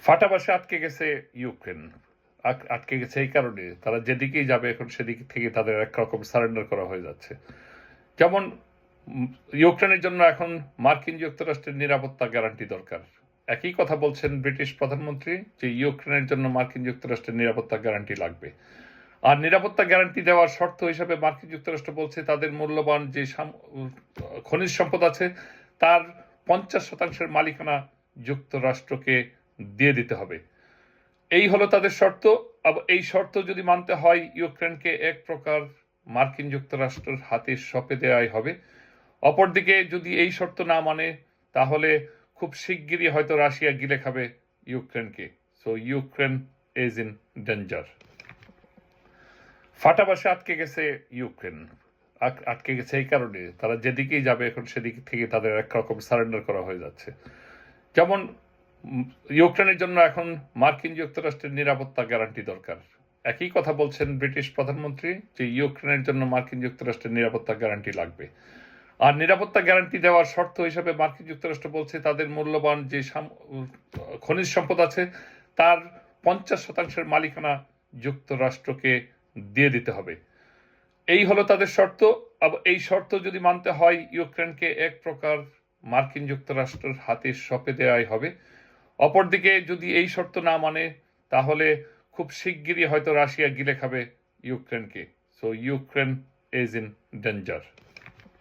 ফাটাবাসে আটকে গেছে ইউক্রেন। আটকে গেছে এই কারণে তারা যেদিকেই যাবে এখন সেদিক থেকে তাদের একরকম সারেন্ডার করা হয়ে যাচ্ছে। যেমন ইউক্রেনের জন্য এখন মার্কিন যুক্তরাষ্ট্রের নিরাপত্তা গ্যারান্টি দরকার। একই কথা বলছেন ব্রিটিশ প্রধানমন্ত্রী যে ইউক্রেনের জন্য মার্কিন যুক্তরাষ্ট্রের নিরাপত্তা গ্যারান্টি লাগবে। আর নিরাপত্তা গ্যারান্টি দেওয়ার শর্ত হিসাবে মার্কিন যুক্তরাষ্ট্র বলছে তাদের মূল্যবান যে খনিজ সম্পদ আছে তার 50% মালিকানা যুক্তরাষ্ট্রকে দিয়ে দিতে হবে। এই হলো তাদের শর্ত। এই শর্ত যদি মানতে হয় ইউক্রেনকে এক প্রকার মার্কিন যুক্তরাষ্ট্রের হাতে সঁপে দেওয়াই হবে। অপরদিকে যদি এই শর্ত না মানে তাহলে খুব শিগগিরই হয়তো রাশিয়া গিলে খাবে ইউক্রেনকে। So Ukraine is in danger. ফাটাবাসে আটকে গেছে ইউক্রেন। আটকে গেছে এই কারণে তারা যেদিকেই যাবে এখন সেদিক থেকে তাদের একরকম সারেন্ডার করা হয়ে যাচ্ছে। যেমন ইউক্রেনের জন্য এখন মার্কিন যুক্তরাষ্ট্রের নিরাপত্তা গ্যারান্টি দরকার। একই কথা বলছেন ব্রিটিশ প্রধানমন্ত্রী যে ইউক্রেনের জন্য মার্কিন যুক্তরাষ্ট্রের নিরাপত্তা গ্যারান্টি লাগবে। আর নিরাপত্তা গ্যারান্টি দেওয়ার শর্ত হিসাবে মার্কিন যুক্তরাষ্ট্র বলছে তাদের মূল্যবান যে খনিজ সম্পদ আছে তার 50% মালিকানা যুক্তরাষ্ট্রকে দিয়ে দিতে হবে। এই হলো তাদের শর্ত। এই শর্ত যদি মানতে হয় ইউক্রেনকে এক প্রকার মার্কিন যুক্তরাষ্ট্রের হাতে সঁপে দেওয়াই হবে। অপরদিকে যদি এই শর্ত না মানে তাহলে খুব শিগগিরই হয়তো রাশিয়া গিলে খাবে ইউক্রেনকে। So Ukraine is in danger.